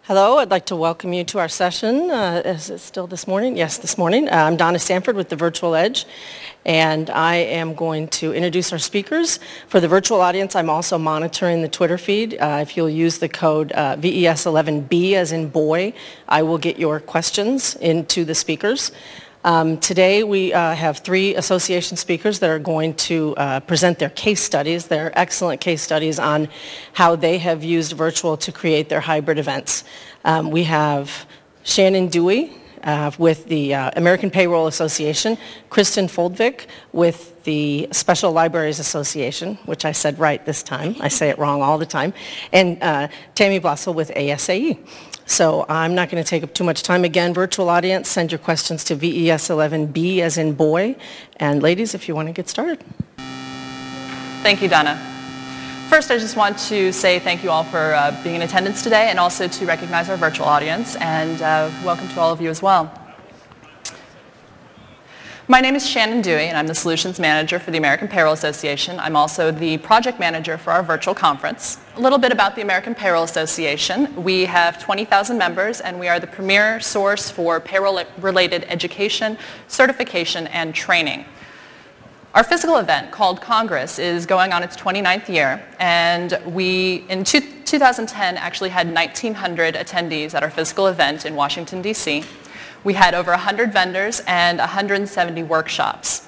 Hello, I'd like to welcome you to our session. Is it still this morning? Yes, this morning. I'm Donna Stanford with the Virtual Edge, and I am going to introduce our speakers. For the virtual audience, I'm also monitoring the Twitter feed. If you'll use the code VES11B as in boy, I will get your questions into the speakers. Today we have three association speakers that are going to present their case studies, their excellent case studies on how they have used virtual to create their hybrid events. We have Shannon Dewey with the American Payroll Association, Kristen Foldvik with the Special Libraries Association, which I said right this time, I say it wrong all the time, and Tammy Blossel with ASAE. So I'm not going to take up too much time. Again, virtual audience, send your questions to VES11B as in boy. And ladies, if you want to get started. Thank you, Donna. First, I just want to say thank you all for being in attendance today, and also to recognize our virtual audience, and welcome to all of you as well. My name is Shannon Dewey, and I'm the Solutions Manager for the American Payroll Association. I'm also the Project Manager for our virtual conference. A little bit about the American Payroll Association. We have 20,000 members, and we are the premier source for payroll-related education, certification, and training. Our physical event, called Congress, is going on its 29th year, and we, in 2010, actually had 1,900 attendees at our physical event in Washington, D.C. We had over 100 vendors and 170 workshops.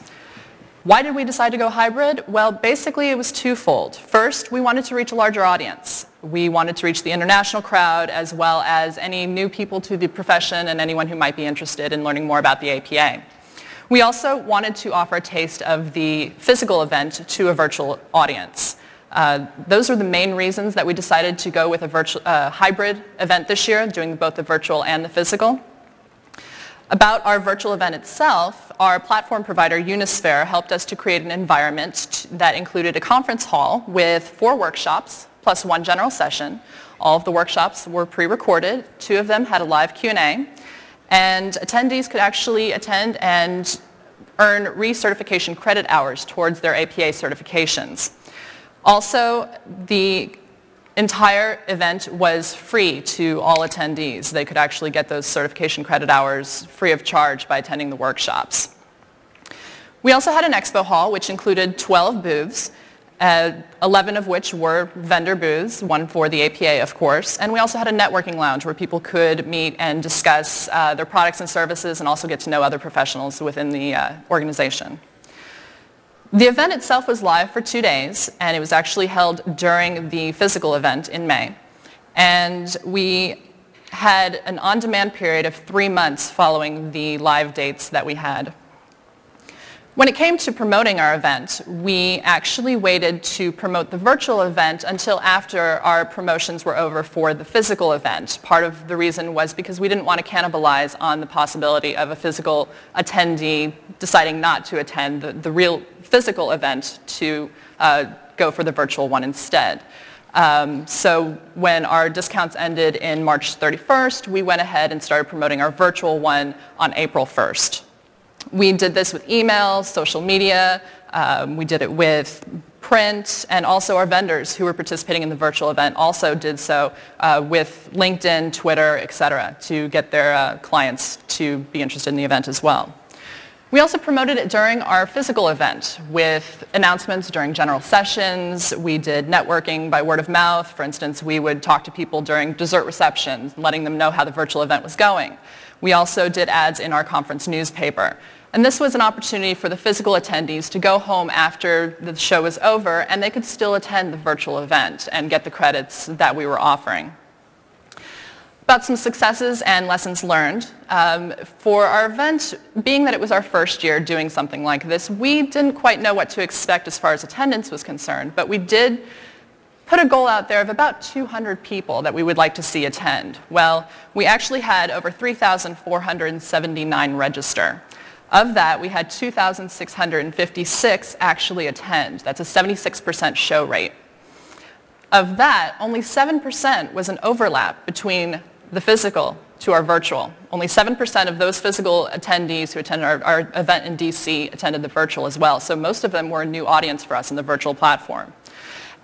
Why did we decide to go hybrid? Well, basically it was twofold. First, we wanted to reach a larger audience. We wanted to reach the international crowd as well as any new people to the profession and anyone who might be interested in learning more about the APA. We also wanted to offer a taste of the physical event to a virtual audience. Those are the main reasons that we decided to go with a hybrid event this year, doing both the virtual and the physical. About our virtual event itself, our platform provider Unisphere helped us to create an environment that included a conference hall with 4 workshops plus 1 general session. All of the workshops were pre-recorded. 2 of them had a live Q&A, and attendees could actually attend and earn recertification credit hours towards their APA certifications. Also, the entire event was free to all attendees. They could actually get those certification credit hours free of charge by attending the workshops. We also had an expo hall which included 12 booths, 11 of which were vendor booths, 1 for the APA of course, and we also had a networking lounge where people could meet and discuss their products and services and also get to know other professionals within the organization. The event itself was live for 2 days, and it was actually held during the physical event in May. And we had an on-demand period of 3 months following the live dates that we had. When it came to promoting our event, we actually waited to promote the virtual event until after our promotions were over for the physical event. Part of the reason was because we didn't want to cannibalize on the possibility of a physical attendee deciding not to attend the real physical event to go for the virtual one instead. So when our discounts ended in March 31st, we went ahead and started promoting our virtual one on April 1st. We did this with email, social media, we did it with print, and also our vendors who were participating in the virtual event also did so with LinkedIn, Twitter, etc., to get their clients to be interested in the event as well. We also promoted it during our physical event with announcements during general sessions. We did networking by word of mouth. For instance, we would talk to people during dessert receptions, letting them know how the virtual event was going. We also did ads in our conference newspaper. And this was an opportunity for the physical attendees to go home after the show was over, and they could still attend the virtual event and get the credits that we were offering. About some successes and lessons learned. For our event, being that it was our first year doing something like this, we didn't quite know what to expect as far as attendance was concerned, but we did put a goal out there of about 200 people that we would like to see attend. Well, we actually had over 3,479 register. Of that, we had 2,656 actually attend. That's a 76% show rate. Of that, only 7% was an overlap between the physical to our virtual. Only 7% of those physical attendees who attended our event in DC attended the virtual as well. So most of them were a new audience for us in the virtual platform.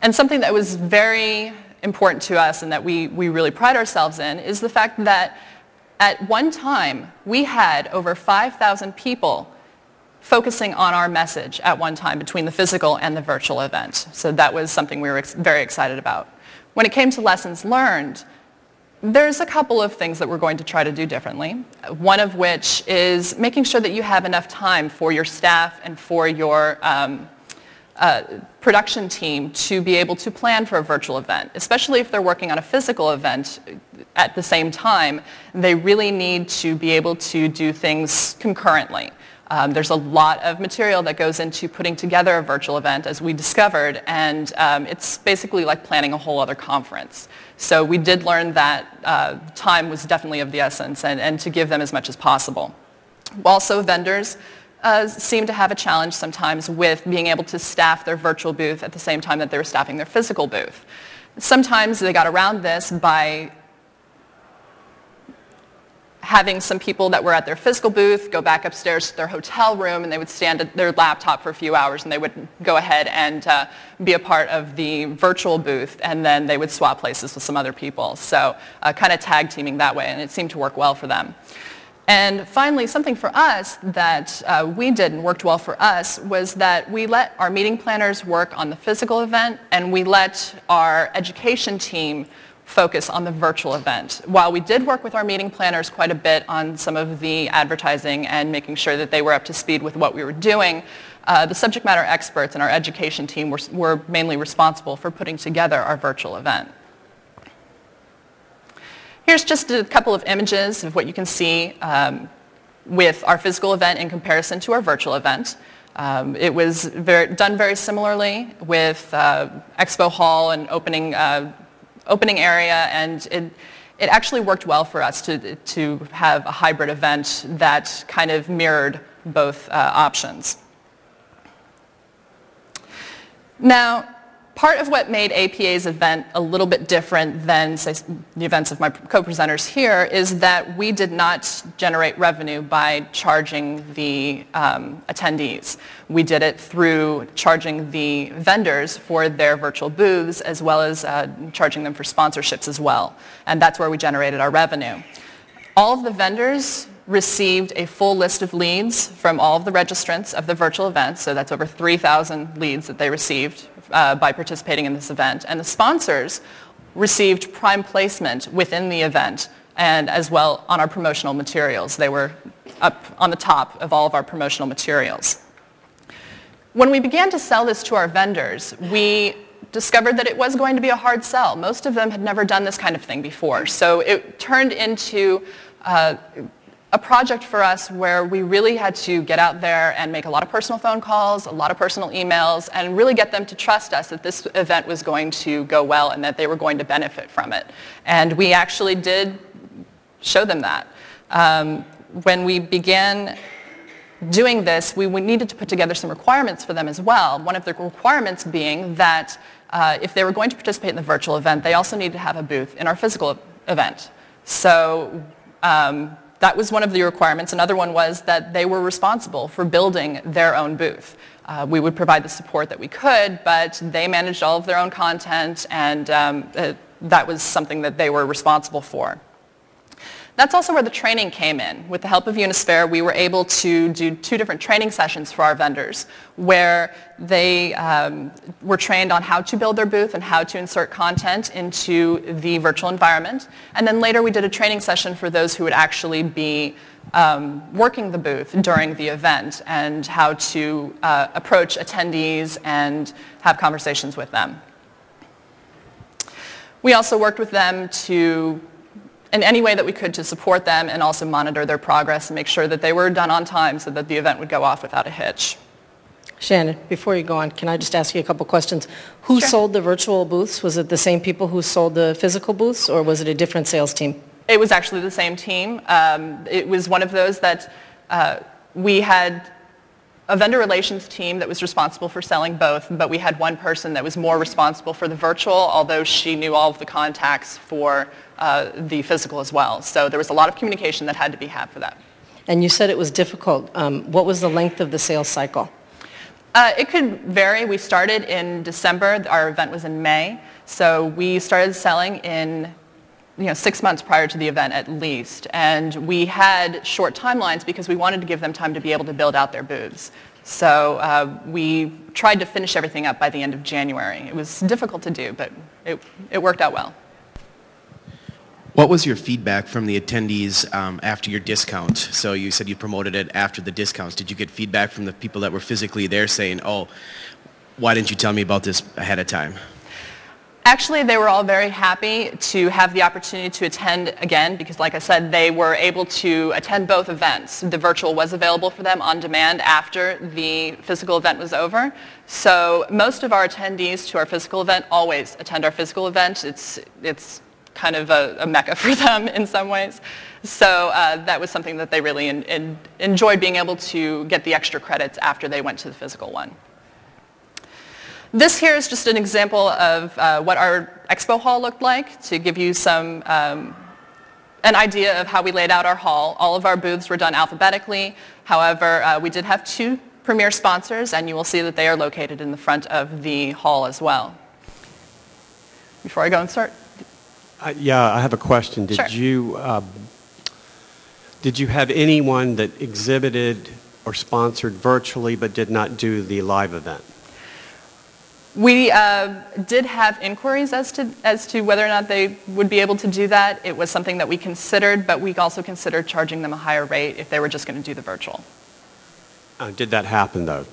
And something that was very important to us and that we really pride ourselves in is the fact that at one time we had over 5,000 people focusing on our message at one time between the physical and the virtual event. So that was something we were very excited about. When it came to lessons learned, there's a couple of things that we're going to try to do differently. One of which is making sure that you have enough time for your staff and for your production team to be able to plan for a virtual event, especially if they're working on a physical event at the same time. They really need to be able to do things concurrently. There's a lot of material that goes into putting together a virtual event, as we discovered, and it's basically like planning a whole other conference. So we did learn that time was definitely of the essence, and to give them as much as possible. Also, vendors seem to have a challenge sometimes with being able to staff their virtual booth at the same time that they were staffing their physical booth. Sometimes they got around this by having some people that were at their physical booth go back upstairs to their hotel room, and they would stand at their laptop for a few hours, and they would go ahead and be a part of the virtual booth, and then they would swap places with some other people. So kind of tag teaming that way, and it seemed to work well for them. And finally, something for us that we did and worked well for us was that we let our meeting planners work on the physical event, and we let our education team focus on the virtual event. While we did work with our meeting planners quite a bit on some of the advertising and making sure that they were up to speed with what we were doing, the subject matter experts and our education team were mainly responsible for putting together our virtual event. Here's just a couple of images of what you can see with our physical event in comparison to our virtual event. It was done very similarly with Expo Hall and opening area, and it actually worked well for us to have a hybrid event that kind of mirrored both options. Now, part of what made APA's event a little bit different than, say, the events of my co-presenters here is that we did not generate revenue by charging the attendees. We did it through charging the vendors for their virtual booths, as well as charging them for sponsorships as well. And that's where we generated our revenue. All of the vendors received a full list of leads from all of the registrants of the virtual event, so that's over 3,000 leads that they received by participating in this event. And the sponsors received prime placement within the event and as well on our promotional materials. They were up on the top of all of our promotional materials. When we began to sell this to our vendors, we discovered that it was going to be a hard sell. Most of them had never done this kind of thing before. So it turned into a project for us where we really had to get out there and make a lot of personal phone calls, a lot of personal emails, and really get them to trust us that this event was going to go well and that they were going to benefit from it. And we actually did show them that. When we began doing this, we needed to put together some requirements for them as well. One of the requirements being that if they were going to participate in the virtual event, they also needed to have a booth in our physical event. So that was one of the requirements. Another one was that they were responsible for building their own booth. We would provide the support that we could, but they managed all of their own content, and that was something that they were responsible for. That's also where the training came in. With the help of Unisphere, we were able to do 2 different training sessions for our vendors where they were trained on how to build their booth and how to insert content into the virtual environment. And then later we did a training session for those who would actually be working the booth during the event and how to approach attendees and have conversations with them. We also worked with them in any way that we could to support them and also monitor their progress and make sure that they were done on time so that the event would go off without a hitch. Shannon, before you go on, can I just ask you a couple questions? Who Sure. sold the virtual booths? Was it the same people who sold the physical booths, or was it a different sales team? It was actually the same team. It was one of those that we had a vendor relations team that was responsible for selling both, but we had one person that was more responsible for the virtual, although she knew all of the contacts for the physical as well. So there was a lot of communication that had to be had for that. And you said it was difficult. What was the length of the sales cycle? It could vary. We started in December. Our event was in May. So we started selling in 6 months prior to the event at least. And we had short timelines because we wanted to give them time to be able to build out their booths. So we tried to finish everything up by the end of January. It was difficult to do, but it worked out well. What was your feedback from the attendees after your discount? So you said you promoted it after the discounts. Did you get feedback from the people that were physically there saying, oh, why didn't you tell me about this ahead of time? Actually, they were all very happy to have the opportunity to attend again because, like I said, they were able to attend both events. The virtual was available for them on demand after the physical event was over. So most of our attendees to our physical event always attend our physical event. It's kind of a mecca for them in some ways. So that was something that they really enjoyed, being able to get the extra credits after they went to the physical one. This here is just an example of what our expo hall looked like to give you an idea of how we laid out our hall. All of our booths were done alphabetically. However, we did have 2 premier sponsors, and you will see that they are located in the front of the hall as well. Before I go and start. Yeah, I have a question. Sure. Did you have anyone that exhibited or sponsored virtually but did not do the live event? We did have inquiries as to whether or not they would be able to do that. It was something that we considered, but we also considered charging them a higher rate if they were just going to do the virtual. Did that happen, though?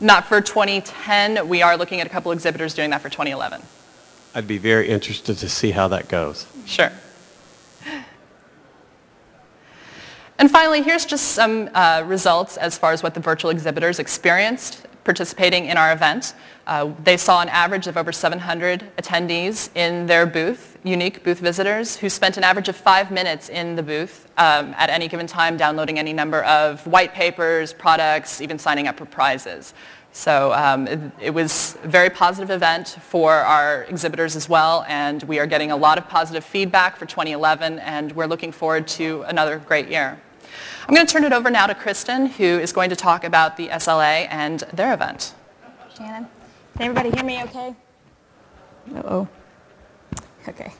Not for 2010. We are looking at a couple exhibitors doing that for 2011. I'd be very interested to see how that goes. Sure. And finally, here's just some results as far as what the virtual exhibitors experienced participating in our event. They saw an average of over 700 attendees in their booth, unique booth visitors, who spent an average of 5 minutes in the booth at any given time, downloading any number of white papers, products, even signing up for prizes. So it was a very positive event for our exhibitors as well, and we are getting a lot of positive feedback for 2011, and we're looking forward to another great year. I'm going to turn it over now to Kristen, who is going to talk about the SLA and their event. Shannon, can everybody hear me okay? Uh-oh. Okay.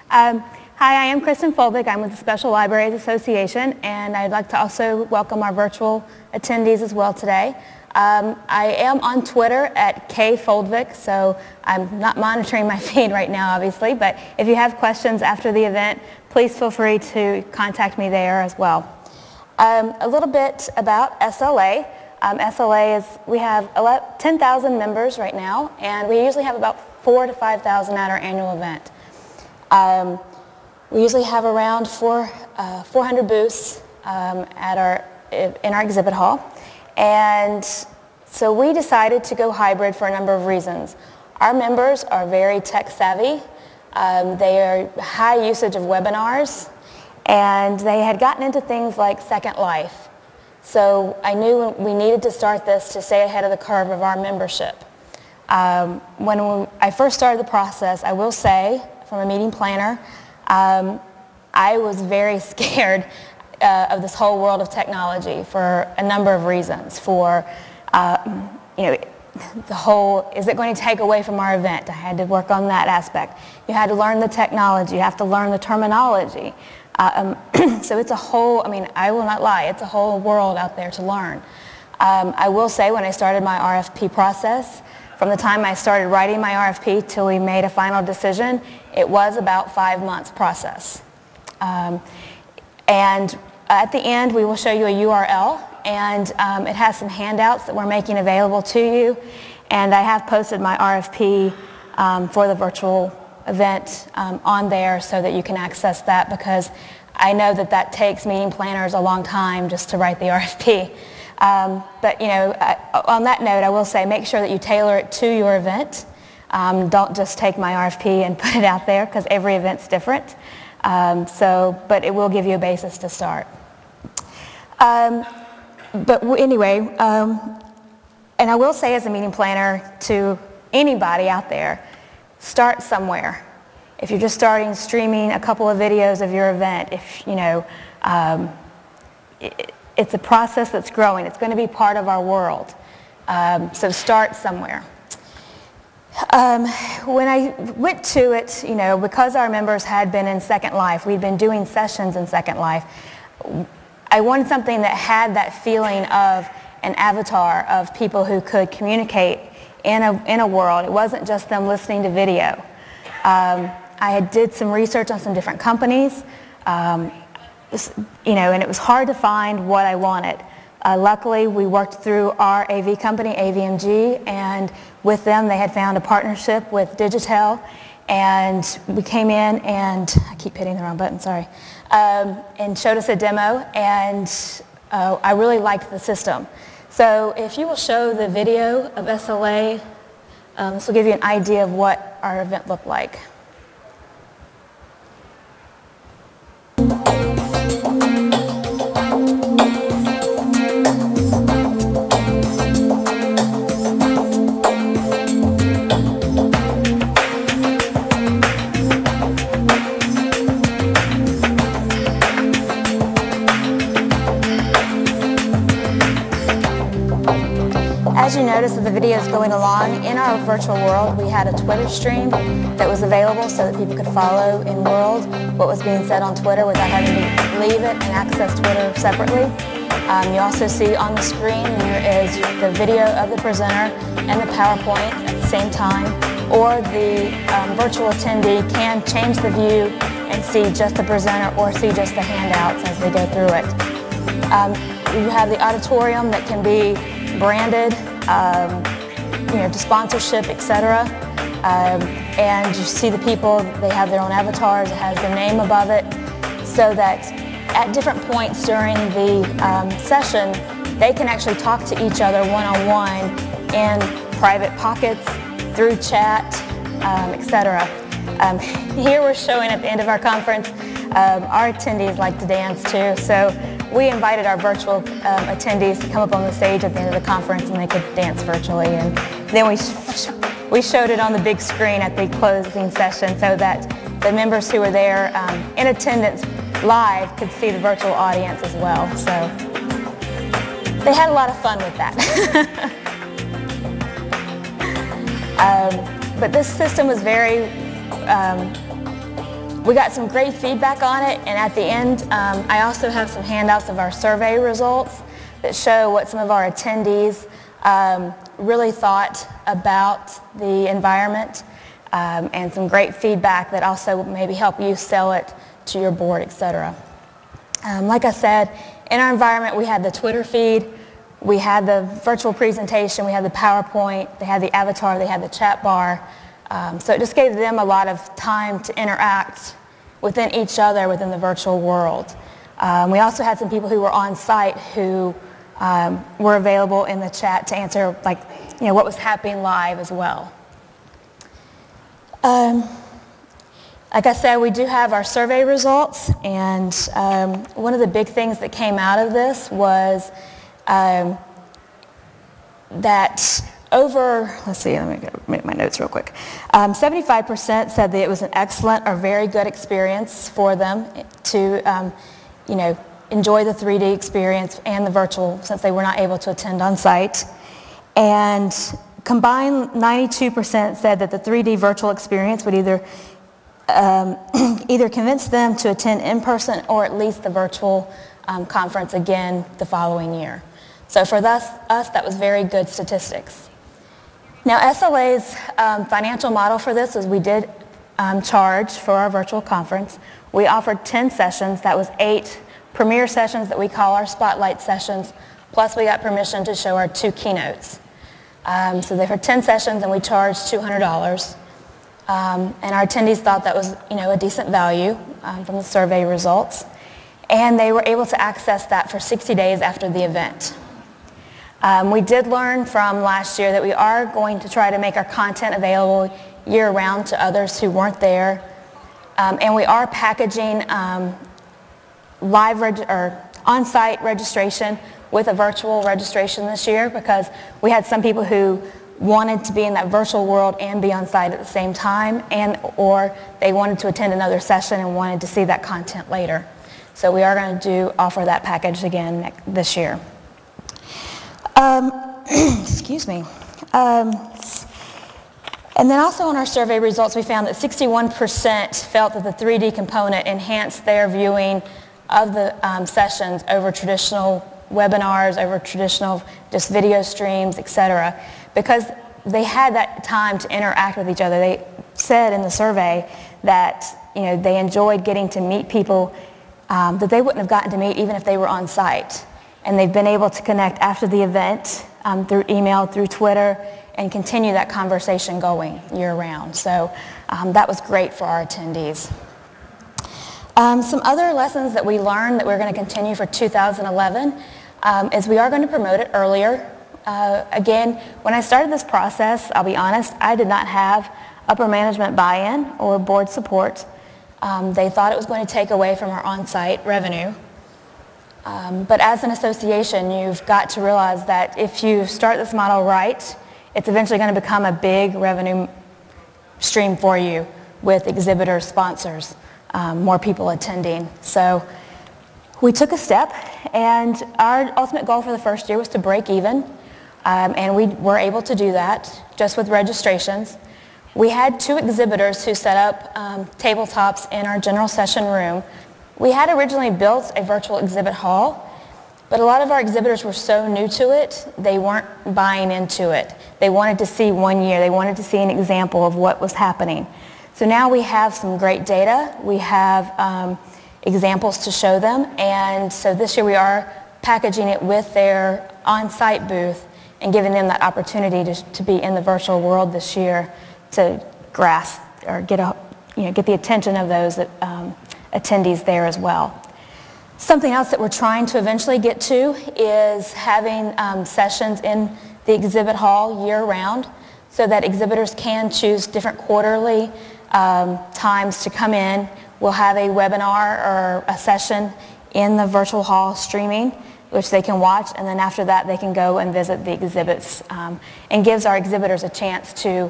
Hi, I am Kristen Folvig. I'm with the Special Libraries Association, and I'd like to also welcome our virtual attendees as well today. I am on Twitter at kfoldvik, so I'm not monitoring my feed right now, obviously, but if you have questions after the event, please feel free to contact me there as well. A little bit about SLA. SLA is, we have 10,000 members right now, and we usually have about 4,000 to 5,000 at our annual event. We usually have around 400 booths in our exhibit hall. And so we decided to go hybrid for a number of reasons. Our members are very tech savvy. They are high usage of webinars, and they had gotten into things like Second Life. So I knew we needed to start this to stay ahead of the curve of our membership. When I first started the process, I will say, from a meeting planner, I was very scared of this whole world of technology for a number of reasons. For, the whole, is it going to take away from our event? I had to work on that aspect. You had to learn the technology. You have to learn the terminology. So it's a whole, I will not lie, it's a whole world out there to learn. I will say when I started my RFP process, from the time I started writing my RFP till we made a final decision, it was about 5 months process. And at the end, we will show you a URL, and it has some handouts that we're making available to you. And I have posted my RFP for the virtual event on there so that you can access that, because I know that that takes meeting planners a long time just to write the RFP. But on that note, I will say make sure that you tailor it to your event. Don't just take my RFP and put it out there, because every event's different. But it will give you a basis to start. But anyway, and I will say as a meeting planner to anybody out there, start somewhere. If you're just starting streaming a couple of videos of your event, it's a process that's growing. It's going to be part of our world. So start somewhere. When I went to it, you know, because our members had been in Second Life, we'd been doing sessions in Second Life, I wanted something that had that feeling of an avatar of people who could communicate in a world. It wasn't just them listening to video. I did some research on some different companies, you know, and it was hard to find what I wanted. Luckily, we worked through our AV company, AVMG, and with them they had found a partnership with Digitel, and we came in and, I keep hitting the wrong button, sorry, and showed us a demo, and I really liked the system. So if you will show the video of SLA, this will give you an idea of what our event looked like. As you notice as the video is going along, in our virtual world we had a Twitter stream that was available so that people could follow in world what was being said on Twitter without having to leave it and access Twitter separately. You also see on the screen there is the video of the presenter and the PowerPoint at the same time, or the virtual attendee can change the view and see just the presenter or see just the handouts as they go through it. You have the auditorium that can be branded, you know, to sponsorship, etc. And you see the people, they have their own avatars, it has their name above it, so that at different points during the session, they can actually talk to each other one-on-one in private pockets, through chat, etc. Here we're showing at the end of our conference, our attendees like to dance too, so we invited our virtual attendees to come up on the stage at the end of the conference and they could dance virtually, and then we showed it on the big screen at the closing session so that the members who were there in attendance live could see the virtual audience as well. So they had a lot of fun with that. But this system was very, we got some great feedback on it, and at the end I also have some handouts of our survey results that show what some of our attendees really thought about the environment, and some great feedback that also maybe help you sell it to your board, etc. Like I said, in our environment we had the Twitter feed, we had the virtual presentation, we had the PowerPoint, they had the avatar, they had the chat bar. So it just gave them a lot of time to interact within each other within the virtual world. We also had some people who were on site who were available in the chat to answer, like, you know, what was happening live as well. Like I said, we do have our survey results, and one of the big things that came out of this was that over, let's see, let me make my notes real quick. 75% said that it was an excellent or very good experience for them to, you know, enjoy the 3D experience and the virtual, since they were not able to attend on site. And combined, 92% said that the 3D virtual experience would either convince them to attend in person or at least the virtual conference again the following year. So for us, that was very good statistics. Now, SLA's financial model for this is we did charge for our virtual conference. We offered 10 sessions. That was 8 premier sessions that we call our spotlight sessions, plus we got permission to show our 2 keynotes. So they were 10 sessions and we charged $200. And our attendees thought that was, you know, a decent value from the survey results. And they were able to access that for 60 days after the event. We did learn from last year that we are going to try to make our content available year-round to others who weren't there. And we are packaging on-site registration with a virtual registration this year, because we had some people who wanted to be in that virtual world and be on site at the same time, or they wanted to attend another session and wanted to see that content later. So we are going to offer that package again this year. excuse me. And then also in our survey results, we found that 61% felt that the 3D component enhanced their viewing of the sessions over traditional webinars, over traditional just video streams, etc. Because they had that time to interact with each other. They said in the survey that they enjoyed getting to meet people that they wouldn't have gotten to meet even if they were on site. And they've been able to connect after the event through email, through Twitter, and continue that conversation going year-round. So that was great for our attendees. Some other lessons that we learned that we're going to continue for 2011 is we are going to promote it earlier. Again, when I started this process, I'll be honest, I did not have upper management buy-in or board support. They thought it was going to take away from our on-site revenue. But as an association, you've got to realize that if you start this model right, it's eventually going to become a big revenue stream for you with exhibitors, sponsors, more people attending. So we took a step, and our ultimate goal for the first year was to break even, and we were able to do that just with registrations. We had 2 exhibitors who set up tabletops in our general session room. We had originally built a virtual exhibit hall, but a lot of our exhibitors were so new to it, they weren't buying into it. They wanted to see 1 year. They wanted to see an example of what was happening. So now we have some great data. We have examples to show them, and so this year we are packaging it with their on-site booth and giving them that opportunity to be in the virtual world this year to grasp or get the attention of those attendees there as well. Something else that we're trying to eventually get to is having sessions in the exhibit hall year-round so that exhibitors can choose different quarterly times to come in. We'll have a webinar or a session in the virtual hall streaming, which they can watch, and then after that they can go and visit the exhibits, and gives our exhibitors a chance to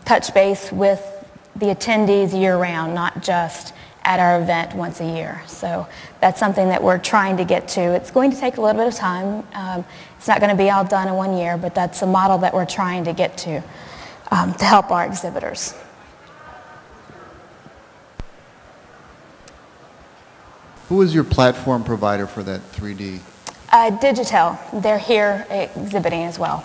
touch base with the attendees year-round, not just at our event once a year. So that's something that we're trying to get to. It's going to take a little bit of time. It's not going to be all done in 1 year, but that's a model that we're trying to get to help our exhibitors. Who is your platform provider for that 3D? Digital. They're here exhibiting as well.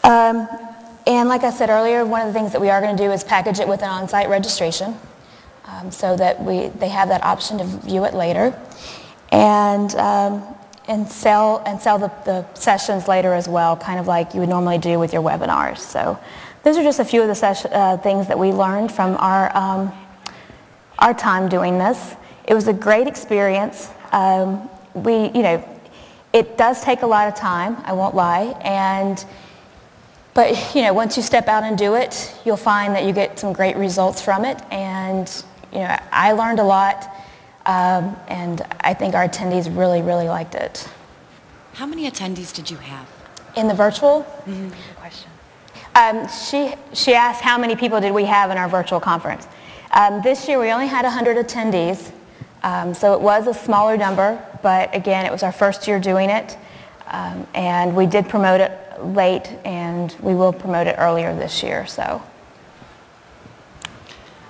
And like I said earlier, one of the things that we are going to do is package it with an on-site registration so that they have that option to view it later, and sell the sessions later as well, kind of like you would normally do with your webinars. So those are just a few of the things that we learned from our time doing this. It was a great experience. It does take a lot of time, I won't lie, but once you step out and do it, you'll find that you get some great results from it, and I learned a lot, and I think our attendees really, really liked it. How many attendees did you have? In the virtual? Mm-hmm. Question. She asked how many people did we have in our virtual conference. This year we only had 100 attendees. So it was a smaller number, but again, it was our first year doing it, and we did promote it late, and we will promote it earlier this year. So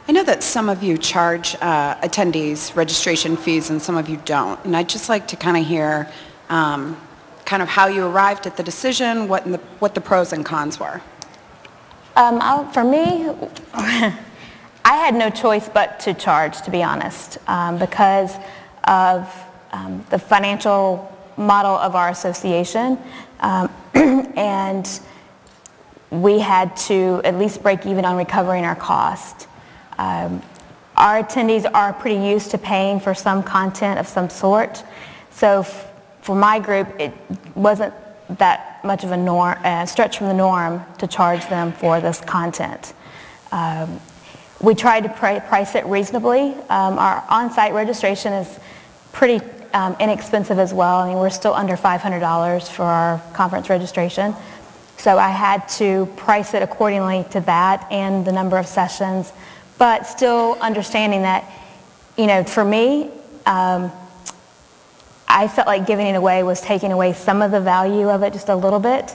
I know that some of you charge attendees registration fees and some of you don't, and I'd just like to kind of hear kind of how you arrived at the decision, what the pros and cons were. For me, I had no choice but to charge, to be honest, because of the financial model of our association, and we had to at least break even on recovering our cost. Our attendees are pretty used to paying for some content of some sort, so for my group it wasn't that much of a stretch from the norm to charge them for this content. We tried to price it reasonably. Our on-site registration is pretty inexpensive as well. I mean, we're still under $500 for our conference registration. So I had to price it accordingly to that and the number of sessions, but still understanding that, for me, I I felt like giving it away was taking away some of the value of it just a little bit,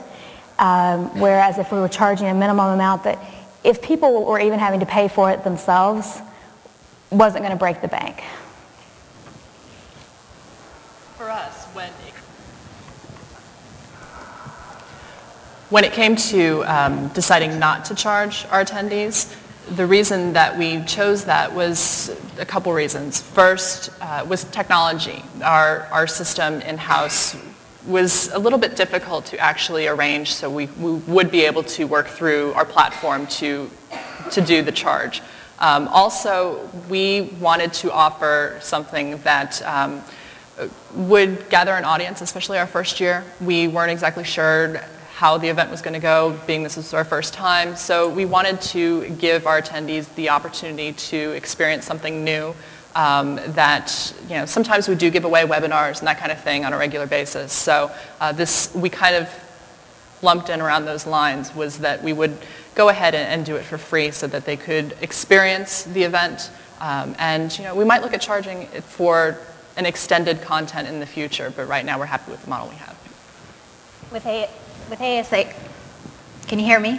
whereas if we were charging a minimum amount that if people were even having to pay for it themselves, wasn't going to break the bank. For us, when it came to deciding not to charge our attendees, the reason that we chose that was a couple reasons. First was technology. Our system in-house was a little bit difficult to actually arrange, so we would be able to work through our platform to do the charge. Also, we wanted to offer something that would gather an audience, especially our first year. We weren't exactly sure how the event was going to go, being this was our first time. So we wanted to give our attendees the opportunity to experience something new that, you know, sometimes we do give away webinars and that kind of thing on a regular basis. So we kind of lumped in around those lines, was that we would go ahead and do it for free so that they could experience the event. And, you know, we might look at charging it for an extended content in the future, but right now we're happy with the model we have. With ASA, can you hear me?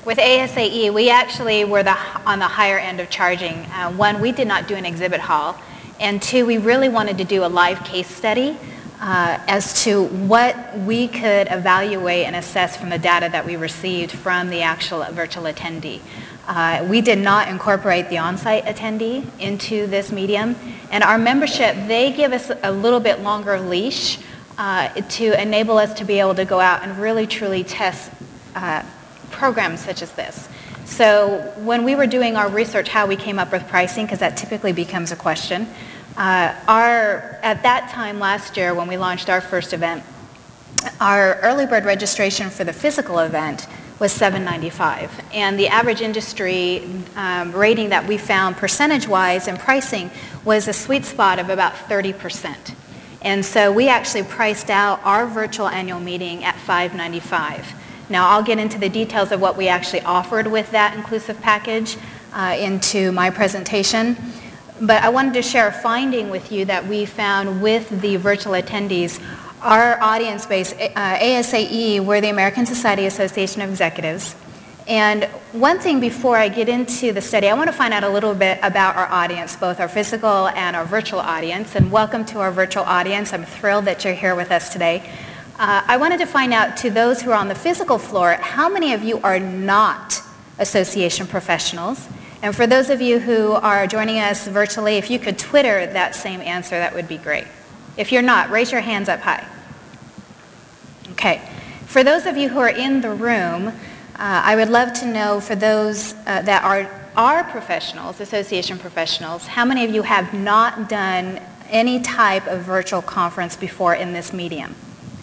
With ASAE, we actually were on the higher end of charging. One, we did not do an exhibit hall, and two, we really wanted to do a live case study as to what we could evaluate and assess from the data that we received from the actual virtual attendee. We did not incorporate the on-site attendee into this medium, and our membership, they give us a little bit longer leash to enable us to be able to go out and really truly test programs such as this. So when we were doing our research, how we came up with pricing, because that typically becomes a question, at that time last year when we launched our first event, our early bird registration for the physical event was $7.95, and the average industry rating that we found percentage-wise and pricing was a sweet spot of about 30%. And so we actually priced out our virtual annual meeting at $5.95. Now I'll get into the details of what we actually offered with that inclusive package into my presentation. But I wanted to share a finding with you that we found with the virtual attendees. Our audience base, ASAE, we're the American Society Association of Executives. And one thing before I get into the study, I want to find out a little bit about our audience, both our physical and our virtual audience. And welcome to our virtual audience. I'm thrilled that you're here with us today. I wanted to find out, to those who are on the physical floor, how many of you are not association professionals? And for those of you who are joining us virtually, if you could Twitter that same answer, that would be great. If you're not, raise your hands up high. Okay. For those of you who are in the room, I would love to know, for those that are professionals, association professionals, how many of you have not done any type of virtual conference before in this medium?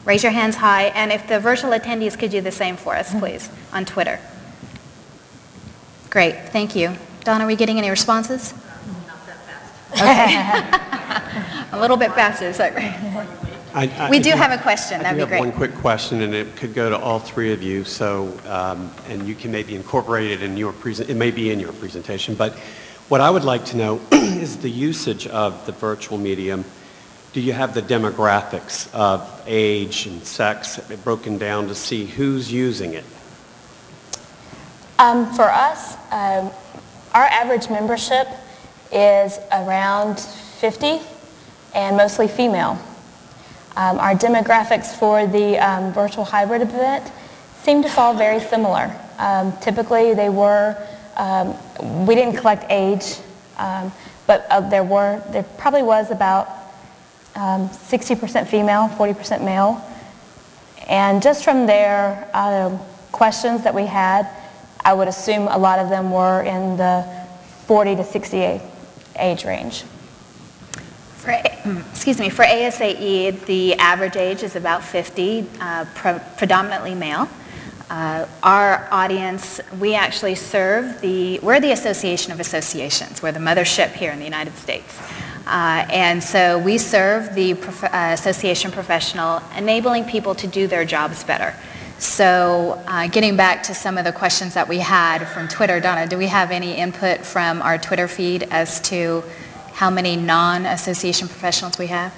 Raise your hands high, and if the virtual attendees could do the same for us, please, on Twitter. Great, thank you. Dawn, are we getting any responses? Not that Okay. fast. A little bit faster, is that right? We do have a question. That'd be great. I do have one quick question, and it could go to all three of you. So, and you can maybe incorporate it in your it may be in your presentation. But what I would like to know is the usage of the virtual medium. Do you have the demographics of age and sex broken down to see who's using it? For us, our average membership is around 50 and mostly female. Our demographics for the virtual hybrid event seem to fall very similar. Typically they were, we didn't collect age, but there probably was about 60% female, 40% male. And just from their questions that we had, I would assume a lot of them were in the 40 to 60 age range. For ASAE, the average age is about 50, predominantly male. Our audience, we actually serve we're the Association of Associations. We're the mothership here in the United States. And so we serve the association professional, enabling people to do their jobs better. So getting back to some of the questions that we had from Twitter, Donna, do we have any input from our Twitter feed as to how many non-association professionals we have?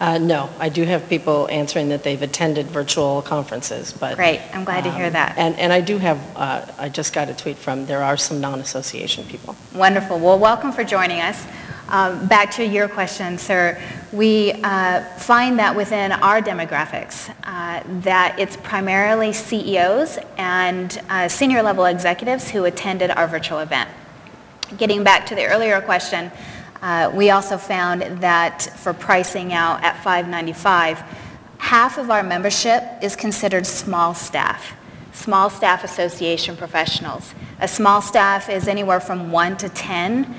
No, I do have people answering that they've attended virtual conferences, but... Great, I'm glad to hear that. And I do have, I just got a tweet from, there are some non-association people. Wonderful. Well, welcome for joining us. Back to your question, sir. We find that within our demographics that it's primarily CEOs and senior level executives who attended our virtual event. Getting back to the earlier question, we also found that for pricing out at $595, half of our membership is considered small staff association professionals. A small staff is anywhere from 1 to 10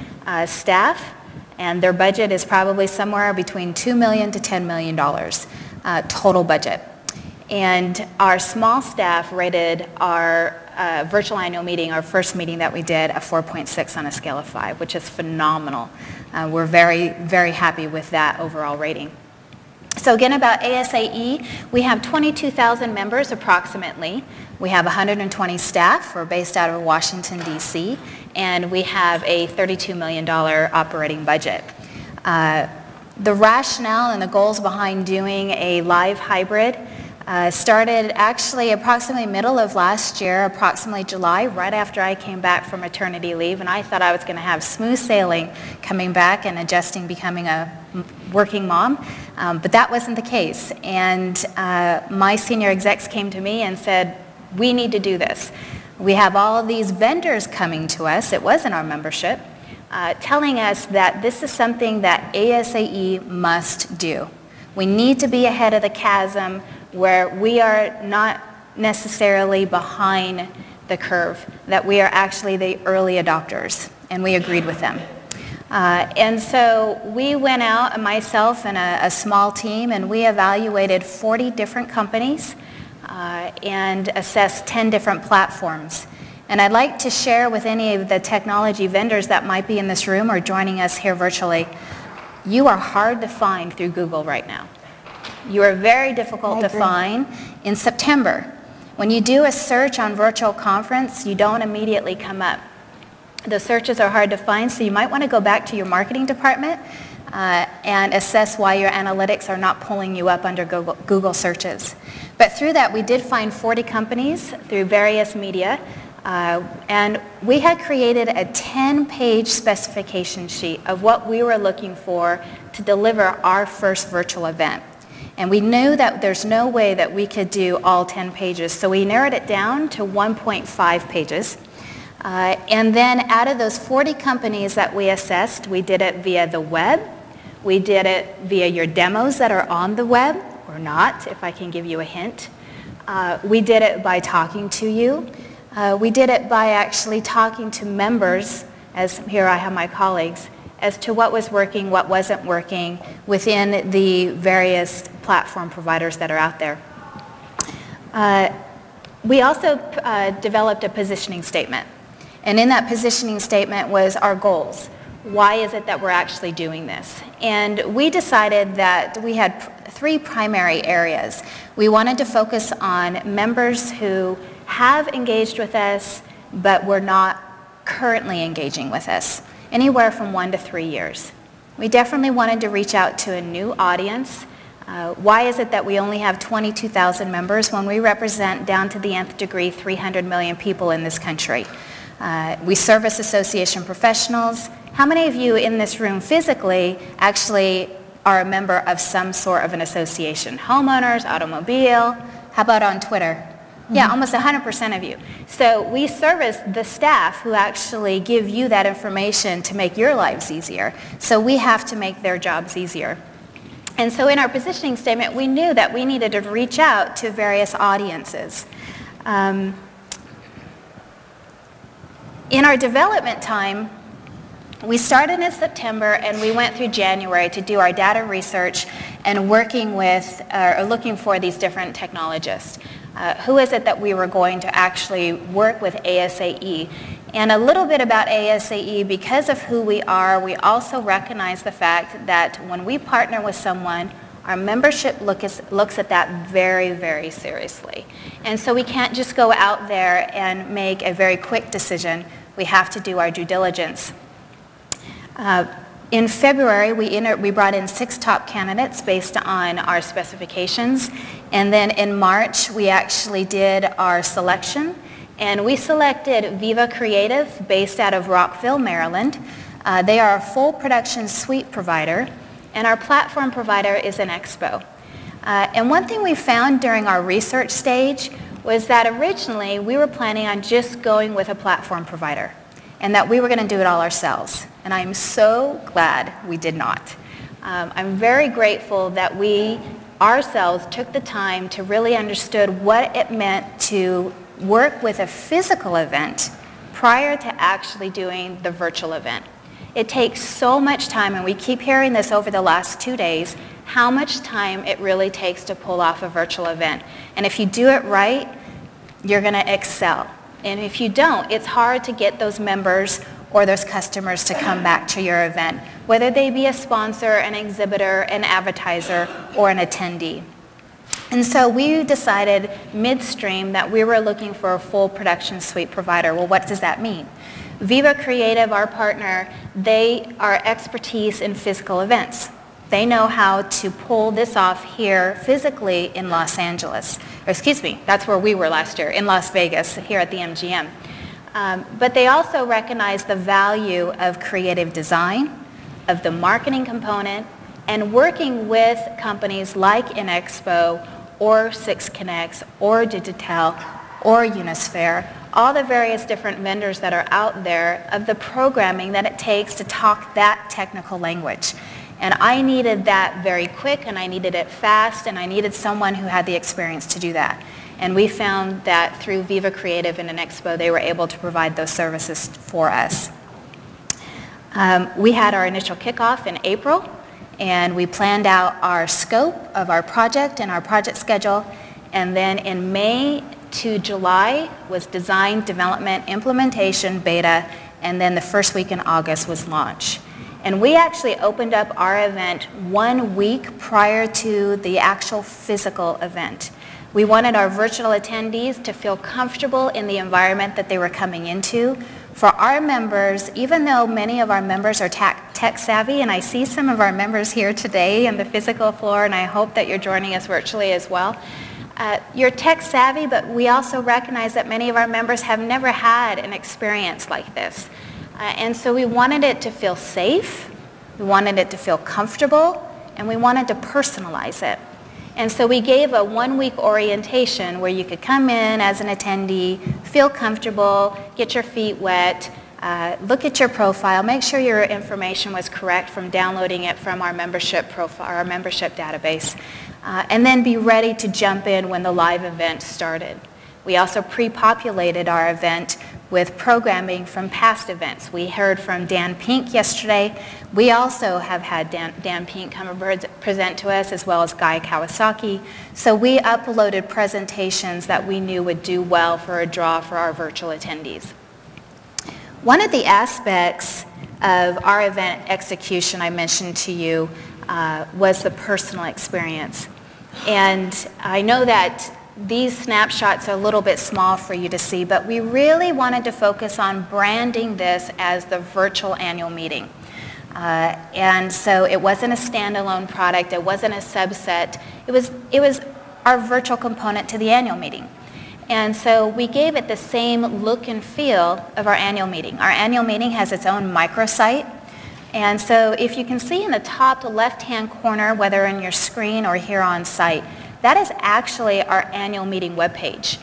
staff, and their budget is probably somewhere between $2 million to $10 million total budget. And our small staff rated our virtual annual meeting, our first meeting that we did, a 4.6 on a scale of 5, which is phenomenal. We're very, very happy with that overall rating. So again, about ASAE, we have 22,000 members approximately. We have 120 staff. We're based out of Washington, D.C., and we have a $32 million operating budget. The rationale and the goals behind doing a live hybrid started actually approximately middle of last year, approximately July, right after I came back from maternity leave, and I thought I was going to have smooth sailing coming back and adjusting, becoming a working mom, but that wasn't the case. And my senior execs came to me and said, we need to do this. We have all of these vendors coming to us, it wasn't our membership, telling us that this is something that ASAE must do. We need to be ahead of the chasm where we are not necessarily behind the curve, that we are actually the early adopters, and we agreed with them. And so we went out, myself and a small team, and we evaluated 40 different companies and assessed 10 different platforms. And I'd like to share with any of the technology vendors that might be in this room or joining us here virtually, you are hard to find through Google right now. You are very difficult to find in September. When you do a search on virtual conference, you don't immediately come up. The searches are hard to find, so you might want to go back to your marketing department and assess why your analytics are not pulling you up under Google searches. But through that, we did find 40 companies through various media, and we had created a 10-page specification sheet of what we were looking for to deliver our first virtual event. And we knew that there's no way that we could do all 10 pages, so we narrowed it down to 1.5 pages. And then out of those 40 companies that we assessed, we did it via the web, we did it via your demos that are on the web, or not, if I can give you a hint. We did it by talking to you. We did it by actually talking to members, as here I have my colleagues, as to what was working, what wasn't working within the various platform providers that are out there. We also developed a positioning statement. And in that positioning statement was our goals. Why is it that we're actually doing this? And we decided that we had 3 primary areas. We wanted to focus on members who have engaged with us, but were not currently engaging with us, anywhere from 1 to 3 years. We definitely wanted to reach out to a new audience. Why is it that we only have 22,000 members when we represent down to the nth degree 300 million people in this country? We service association professionals. How many of you in this room physically actually are a member of some sort of an association? Homeowners, automobile, how about on Twitter? Yeah, almost 100% of you. So we service the staff who actually give you that information to make your lives easier. So we have to make their jobs easier. And so in our positioning statement, we knew that we needed to reach out to various audiences. In our development time, we started in September and we went through January to do our data research and working with, or looking for these different technologists. Who is it that we were going to actually work with ASAE? And a little bit about ASAE, because of who we are, we also recognize the fact that when we partner with someone, our membership looks at that very, very seriously. And so we can't just go out there and make a very quick decision. We have to do our due diligence. In February, we brought in 6 top candidates based on our specifications. And then in March, we actually did our selection. And we selected Viva Creative based out of Rockville, Maryland. They are a full production suite provider. And our platform provider is an Expo. And one thing we found during our research stage was that originally we were planning on just going with a platform provider and that we were going to do it all ourselves. And I'm so glad we did not. I'm very grateful that we ourselves took the time to really understood what it meant to work with a physical event prior to actually doing the virtual event. It takes so much time, and we keep hearing this over the last 2 days, how much time it really takes to pull off a virtual event. And if you do it right, you're going to excel. And if you don't, it's hard to get those members or those customers to come back to your event, whether they be a sponsor, an exhibitor, an advertiser, or an attendee. And so we decided midstream that we were looking for a full production suite provider. Well, what does that mean? Viva Creative, our partner, they are expertise in physical events. They know how to pull this off here physically in Los Angeles. Or excuse me, that's where we were last year, in Las Vegas, here at the MGM. But they also recognize the value of creative design, of the marketing component, and working with companies like InExpo or 6Connects or Digitel or Unisphere, all the various different vendors that are out there of the programming that it takes to talk that technical language. And I needed that very quick, and I needed it fast, and I needed someone who had the experience to do that. And we found that through Viva Creative and InExpo, they were able to provide those services for us. We had our initial kickoff in April, and we planned out our scope of our project and our project schedule. And then in May to July was design, development, implementation, beta, and then the first week in August was launch. And we actually opened up our event 1 week prior to the actual physical event. We wanted our virtual attendees to feel comfortable in the environment that they were coming into. For our members, even though many of our members are tech savvy, and I see some of our members here today on the physical floor, and I hope that you're joining us virtually as well. You're tech savvy, but we also recognize that many of our members have never had an experience like this. And so we wanted it to feel safe, we wanted it to feel comfortable, and we wanted to personalize it. And so we gave a 1 week orientation where you could come in as an attendee, feel comfortable, get your feet wet, look at your profile, make sure your information was correct from downloading it from our membership profile, our membership database, and then be ready to jump in when the live event started. We also pre-populated our event with programming from past events. We heard from Dan Pink yesterday. We also have had Dan Pink come and present to us, as well as Guy Kawasaki. So we uploaded presentations that we knew would do well for a draw for our virtual attendees. One of the aspects of our event execution I mentioned to you was the personal experience. And I know that these snapshots are a little bit small for you to see, but we really wanted to focus on branding this as the virtual annual meeting. And so it wasn't a standalone product, it wasn't a subset, it was our virtual component to the annual meeting. And so we gave it the same look and feel of our annual meeting. Our annual meeting has its own microsite. And so if you can see in the top left-hand corner, whether on your screen or here on site, that is actually our annual meeting webpage.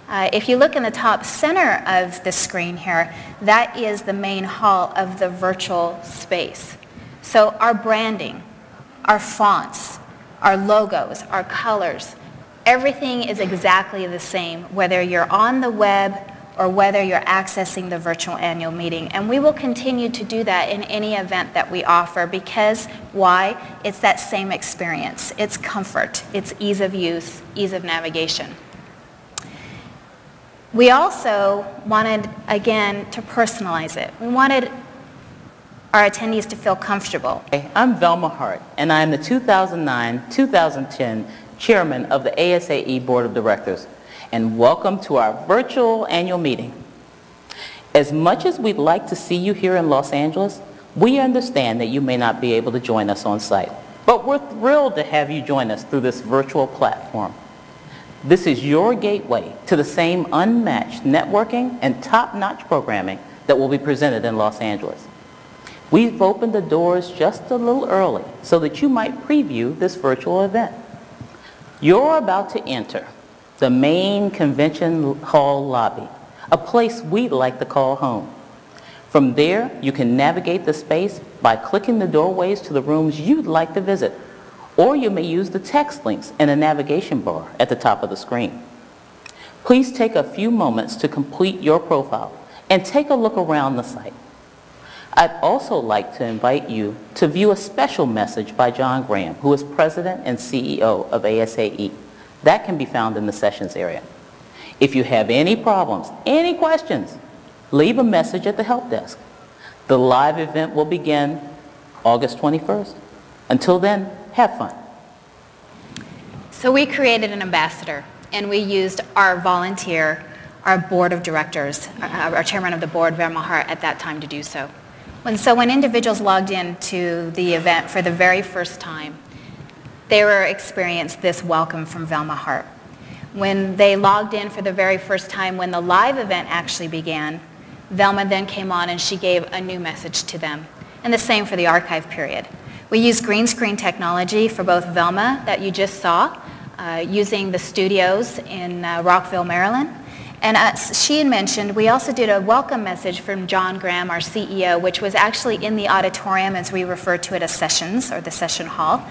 If you look in the top center of the screen here, that is the main hall of the virtual space. So our branding, our fonts, our logos, our colors, everything is exactly the same, whether you're on the web or whether you're accessing the virtual annual meeting. And we will continue to do that in any event that we offer because, why? It's that same experience. It's comfort. It's ease of use, ease of navigation. We also wanted, again, to personalize it. We wanted our attendees to feel comfortable. I'm Velma Hart, and I am the 2009-2010 Chairman of the ASAE Board of Directors. And welcome to our virtual annual meeting. As much as we'd like to see you here in Los Angeles, We understand that you may not be able to join us on site, but we're thrilled to have you join us through this virtual platform. This is your gateway to the same unmatched networking and top-notch programming that will be presented in Los Angeles. We've opened the doors just a little early so that you might preview this virtual event. You're about to enter the main convention hall lobby, a place we'd like to call home. From there, you can navigate the space by clicking the doorways to the rooms you'd like to visit, or you may use the text links in a navigation bar at the top of the screen. Please take a few moments to complete your profile and take a look around the site. I'd also like to invite you to view a special message by John Graham, who is President and CEO of ASAE. That can be found in the sessions area. If you have any problems, any questions, leave a message at the help desk. The live event will begin August 21st. Until then, have fun. So we created an ambassador, and we used our volunteer, our board of directors, our chairman of the board, Velma Hart, at that time to do so. When individuals logged in to the event for the very first time, they were experienced this welcome from Velma Hart. When they logged in for the very first time, when the live event actually began, Velma then came on and she gave a new message to them. And the same for the archive period. We used green screen technology for both Velma, that you just saw, using the studios in Rockville, Maryland. And as she had mentioned, we also did a welcome message from John Graham, our CEO, which was actually in the auditorium, as we refer to it as sessions, or the session hall.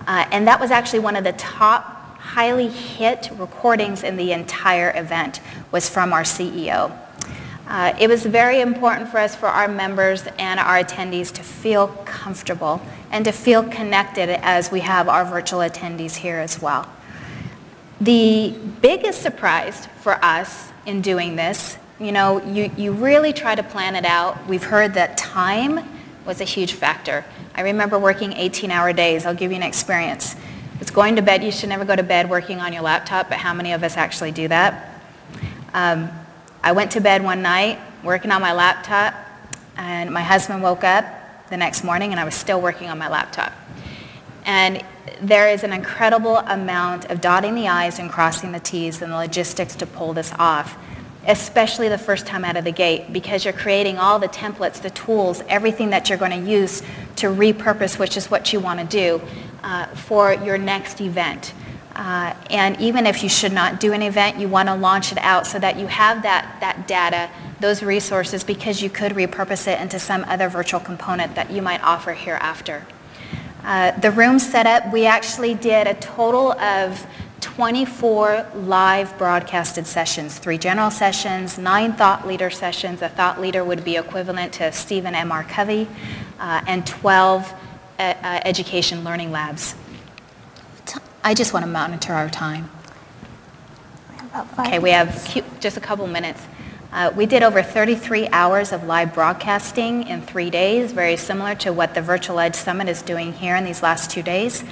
And that was actually one of the top highly hit recordings in the entire event, was from our CEO. It was very important for us, for our members and our attendees, to feel comfortable and to feel connected as we have our virtual attendees here as well. The biggest surprise for us in doing this, you really try to plan it out. We've heard that time was a huge factor. I remember working 18-hour days. I'll give you an experience. It's going to bed. You should never go to bed working on your laptop, but how many of us actually do that? I went to bed one night working on my laptop, and my husband woke up the next morning and I was still working on my laptop. And there is an incredible amount of dotting the I's and crossing the T's and the logistics to pull this off, especially the first time out of the gate, because you're creating all the templates, the tools, everything that you're going to use to repurpose, which is what you want to do for your next event. And even if you should not do an event, you want to launch it out so that you have that data, those resources, because you could repurpose it into some other virtual component that you might offer hereafter. The room setup, we actually did a total of 24 live broadcasted sessions, 3 general sessions, 9 thought leader sessions. A thought leader would be equivalent to Stephen M.R. Covey, and 12 education learning labs. I just want to monitor our time. Okay, we have just a couple minutes. We did over 33 hours of live broadcasting in 3 days, very similar to what the Virtual Edge Summit is doing here in these last 2 days.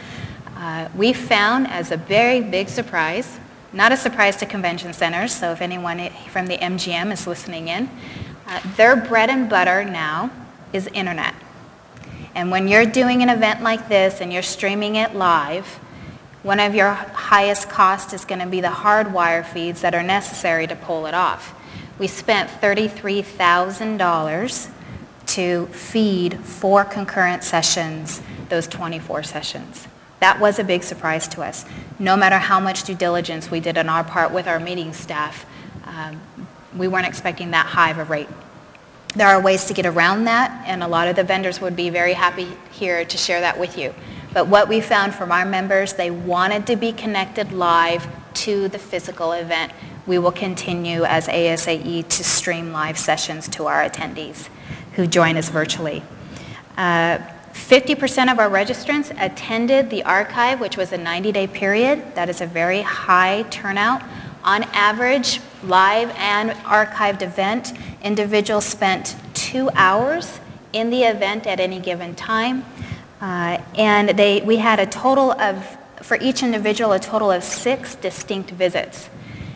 We found, as a very big surprise, not a surprise to convention centers, so if anyone from the MGM is listening in, their bread and butter now is internet. And when you're doing an event like this and you're streaming it live, one of your highest costs is going to be the hardwire feeds that are necessary to pull it off. We spent $33,000 to feed 4 concurrent sessions, those 24 sessions. That was a big surprise to us. No matter how much due diligence we did on our part with our meeting staff, we weren't expecting that high of a rate. There are ways to get around that, and a lot of the vendors would be very happy here to share that with you. But what we found from our members, they wanted to be connected live to the physical event. We will continue as ASAE to stream live sessions to our attendees who join us virtually. 50% of our registrants attended the archive, which was a 90-day period. That is a very high turnout. On average, live and archived event, individuals spent 2 hours in the event at any given time. And we had a total of, for each individual, a total of 6 distinct visits.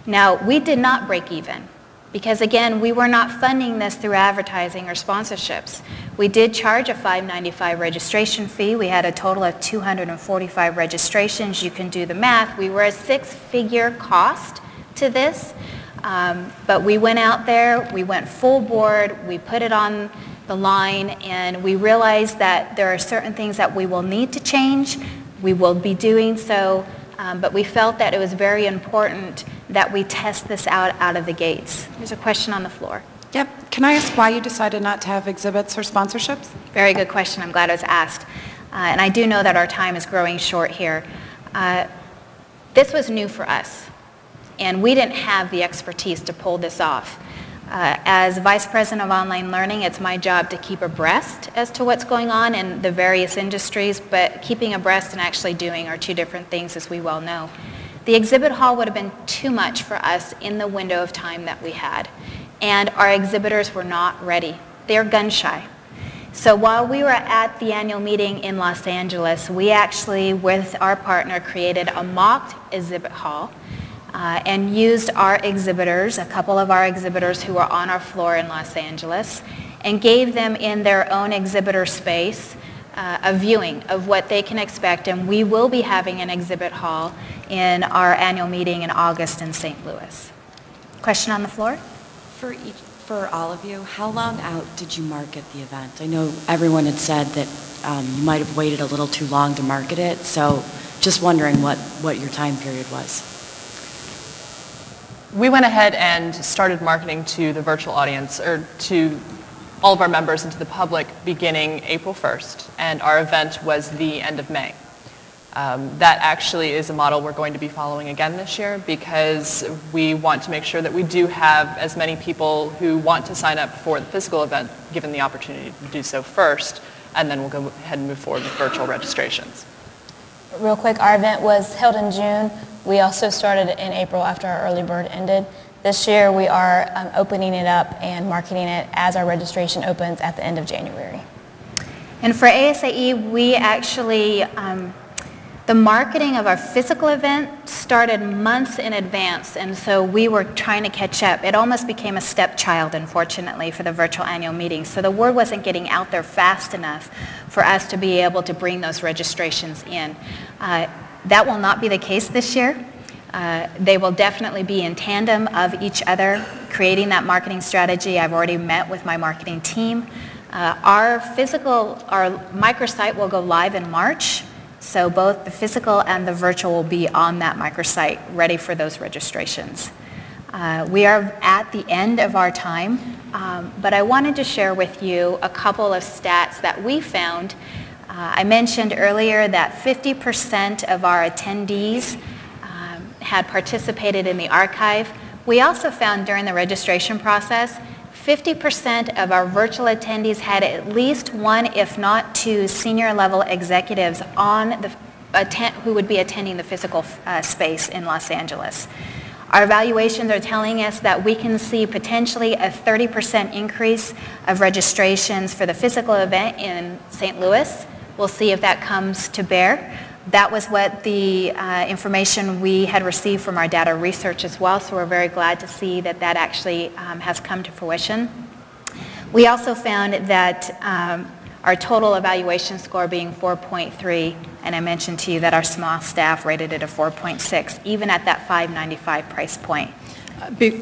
Now, we did not break even Because again, we were not funding this through advertising or sponsorships. We did charge a $5.95 registration fee. We had a total of 245 registrations. You can do the math. We were a six-figure cost to this. But we went out there, we went full board, we put it on the line, and we realized that there are certain things that we will need to change. We will be doing so, but we felt that it was very important that we test this out of the gates. There's a question on the floor. Yep. Can I ask why you decided not to have exhibits or sponsorships? Very good question. I'm glad it was asked. And I do know that our time is growing short here. This was new for us, and we didn't have the expertise to pull this off. As Vice President of Online Learning, it's my job to keep abreast as to what's going on in the various industries, but keeping abreast and actually doing are two different things, as we well know. The exhibit hall would have been too much for us in the window of time that we had, and our exhibitors were not ready. They're gun shy. So while we were at the annual meeting in Los Angeles, we actually, with our partner, created a mock exhibit hall and used our exhibitors, a couple of our exhibitors who were on our floor in Los Angeles, and gave them in their own exhibitor space a viewing of what they can expect. And we will be having an exhibit hall in our annual meeting in August in St. Louis. Question on the floor? For all of you, how long out did you market the event? I know everyone had said that you might have waited a little too long to market it, so just wondering what your time period was. We went ahead and started marketing to the virtual audience, or to all of our members and to the public, beginning April 1st, and our event was the end of May. That actually is a model we're going to be following again this year, because we want to make sure that we do have as many people who want to sign up for the physical event given the opportunity to do so first, and then we'll go ahead and move forward with virtual registrations. Real quick, our event was held in June. We also started in April after our early bird ended. This year we are opening it up and marketing it as our registration opens at the end of January. And for ASAE, we actually, the marketing of our physical event started months in advance, and so we were trying to catch up. It almost became a stepchild, unfortunately, for the virtual annual meeting. So the word wasn't getting out there fast enough for us to be able to bring those registrations in. That will not be the case this year. They will definitely be in tandem of each other, creating that marketing strategy. I've already met with my marketing team. Our microsite will go live in March. So both the physical and the virtual will be on that microsite, ready for those registrations. We are at the end of our time, but I wanted to share with you a couple of stats that we found. I mentioned earlier that 50% of our attendees had participated in the archive. We also found during the registration process, 50% of our virtual attendees had at least one, if not two, senior level executives who would be attending the physical space in Los Angeles. Our evaluations are telling us that we can see potentially a 30% increase of registrations for the physical event in St. Louis. We'll see if that comes to bear. That was what the information we had received from our data research as well, so we're very glad to see that that actually has come to fruition. We also found that our total evaluation score being 4.3, and I mentioned to you that our small staff rated it a 4.6, even at that $5.95 price point.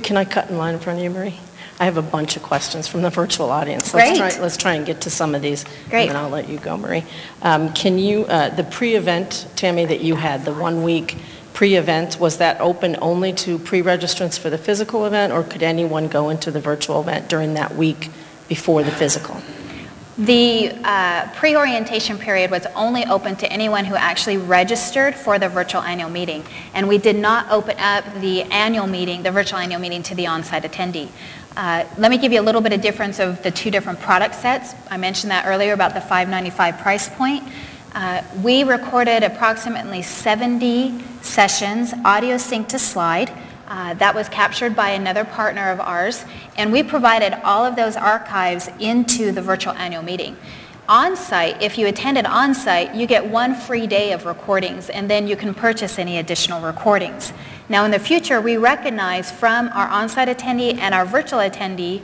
Can I cut in line in front of you, Marie? I have a bunch of questions from the virtual audience. Great. Let's try and get to some of these. Great. And then I'll let you go, Marie. Can you, the pre-event, Tammy, that you had, the 1 week pre-event, was that open only to pre-registrants for the physical event, or could anyone go into the virtual event during that week before the physical? The pre-orientation period was only open to anyone who actually registered for the virtual annual meeting, and we did not open up the annual meeting, the virtual annual meeting, to the on-site attendee. Let me give you a little bit of difference of the two different product sets. I mentioned that earlier about the $5.95 price point. We recorded approximately 70 sessions, audio sync to slide. That was captured by another partner of ours, and we provided all of those archives into the virtual annual meeting. On-site, if you attended on-site, you get one free day of recordings, and then you can purchase any additional recordings. Now in the future, we recognize from our on-site attendee and our virtual attendee,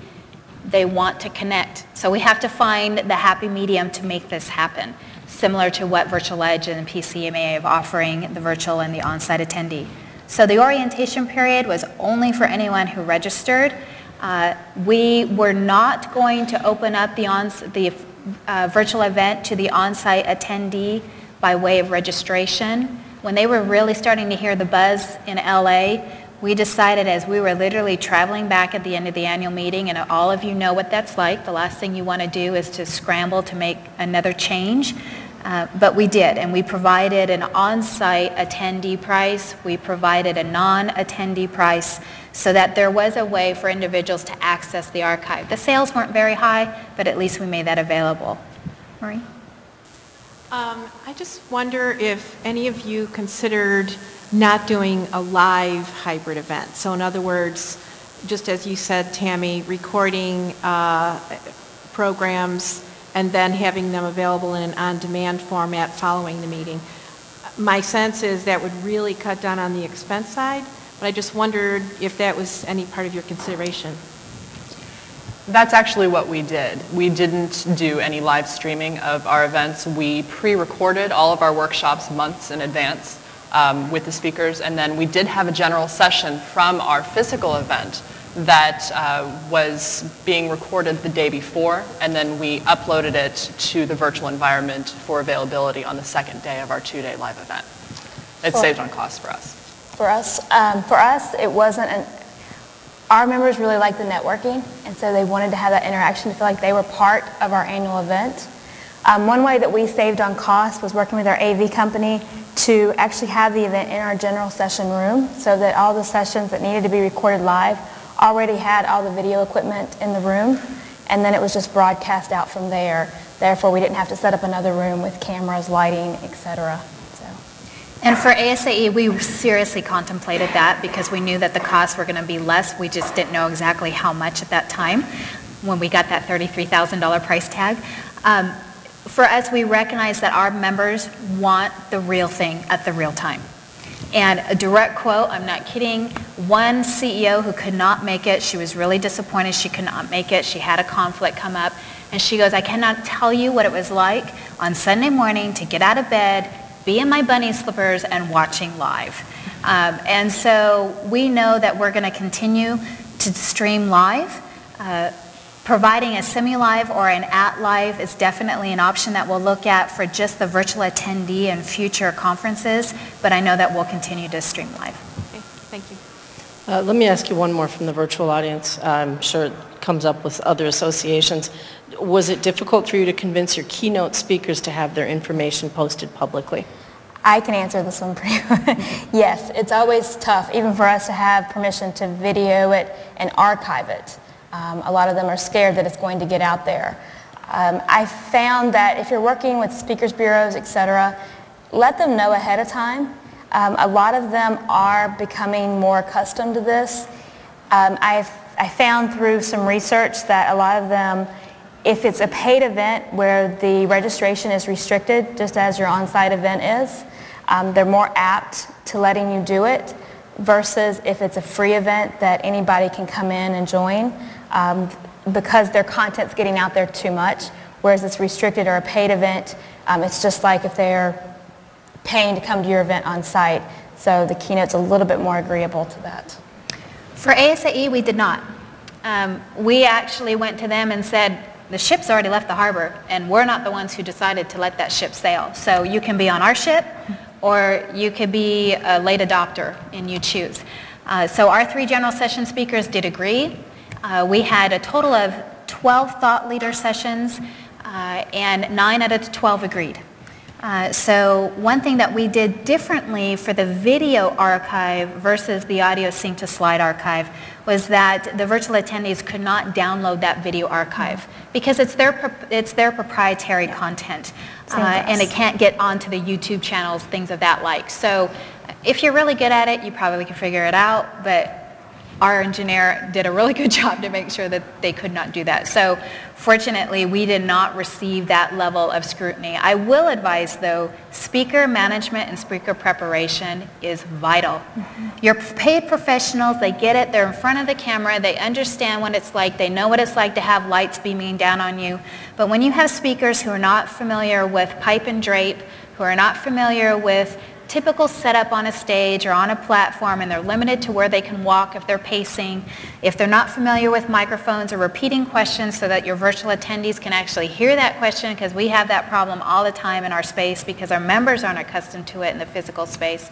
they want to connect. So we have to find the happy medium to make this happen, similar to what Virtual Edge and PCMA are offering the virtual and the on-site attendee. So the orientation period was only for anyone who registered. We were not going to open up the virtual event to the on-site attendee by way of registration. When they were really starting to hear the buzz in LA, we decided, as we were literally traveling back at the end of the annual meeting, and all of you know what that's like, the last thing you want to do is to scramble to make another change. But we did, and we provided an on-site attendee price. We provided a non-attendee price so that there was a way for individuals to access the archive. The sales weren't very high, but at least we made that available. Marie? I just wonder if any of you considered not doing a live hybrid event. So in other words, just as you said, Tammy, recording programs and then having them available in an on-demand format following the meeting. My sense is that would really cut down on the expense side, but I just wondered if that was any part of your consideration. That's actually what we did. We didn't do any live streaming of our events. We pre-recorded all of our workshops months in advance with the speakers, and then we did have a general session from our physical event that was being recorded the day before, and then we uploaded it to the virtual environment for availability on the second day of our 2-day live event. It saved on cost for us. For us, it wasn't our members really liked the networking, and so they wanted to have that interaction to feel like they were part of our annual event. One way that we saved on cost was working with our AV company to actually have the event in our general session room so that all the sessions that needed to be recorded live already had all the video equipment in the room, and then it was just broadcast out from there. Therefore, we didn't have to set up another room with cameras, lighting, etc. And for ASAE, we seriously contemplated that because we knew that the costs were going to be less. We just didn't know exactly how much at that time when we got that $33,000 price tag. For us, we recognize that our members want the real thing at the real time. And a direct quote, I'm not kidding, one CEO who could not make it, she was really disappointed she could not make it. She had a conflict come up, and she goes, I cannot tell you what it was like on Sunday morning to get out of bed, be in my bunny slippers and watching live. And so we know that we're going to continue to stream live. Providing a semi-live or an at-live is definitely an option that we'll look at for just the virtual attendee and future conferences, but I know that we'll continue to stream live. Okay, thank you. Let me ask you one more from the virtual audience. I'm sure it comes up with other associations. Was it difficult for you to convince your keynote speakers to have their information posted publicly? I can answer this one pretty well. Yes, it's always tough, even for us to have permission to video it and archive it. A lot of them are scared that it's going to get out there. I found that if you're working with speakers bureaus, etc., let them know ahead of time. A lot of them are becoming more accustomed to this. I found through some research that a lot of them, if it's a paid event where the registration is restricted, just as your on-site event is, they're more apt to letting you do it versus if it's a free event that anybody can come in and join because their content's getting out there too much, whereas it's restricted or a paid event, it's just like if they're paying to come to your event on site. So the keynote's a little bit more agreeable to that. For ASAE, we did not. We actually went to them and said, the ship's already left the harbor, and we're not the ones who decided to let that ship sail. So you can be on our ship, or you could be a late adopter, and you choose. So our 3 general session speakers did agree. We had a total of 12 thought leader sessions, and 9 out of the 12 agreed. So one thing that we did differently for the video archive versus the audio sync to slide archive was that the virtual attendees could not download that video archive because it's their proprietary content, and it can't get onto the YouTube channels, things of that like. So if you're really good at it, you probably can figure it out, but our engineer did a really good job to make sure that they could not do that. So fortunately, we did not receive that level of scrutiny. I will advise, though, speaker management and speaker preparation is vital. Your paid professionals, they get it, they're in front of the camera, they understand what it's like, they know what it's like to have lights beaming down on you. But when you have speakers who are not familiar with pipe and drape, who are not familiar with typical setup on a stage or on a platform, and they're limited to where they can walk if they're pacing, if they're not familiar with microphones or repeating questions so that your virtual attendees can actually hear that question, because we have that problem all the time in our space because our members aren't accustomed to it in the physical space.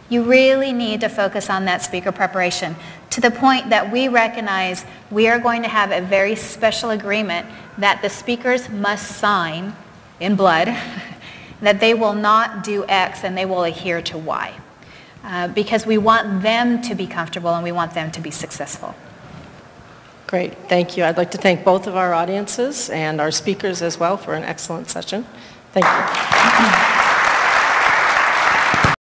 You really need to focus on that speaker preparation to the point that we recognize we are going to have a very special agreement that the speakers must sign in blood that they will not do X and they will adhere to Y. Because we want them to be comfortable and we want them to be successful. Great, thank you. I'd like to thank both of our audiences and our speakers as well for an excellent session. Thank you.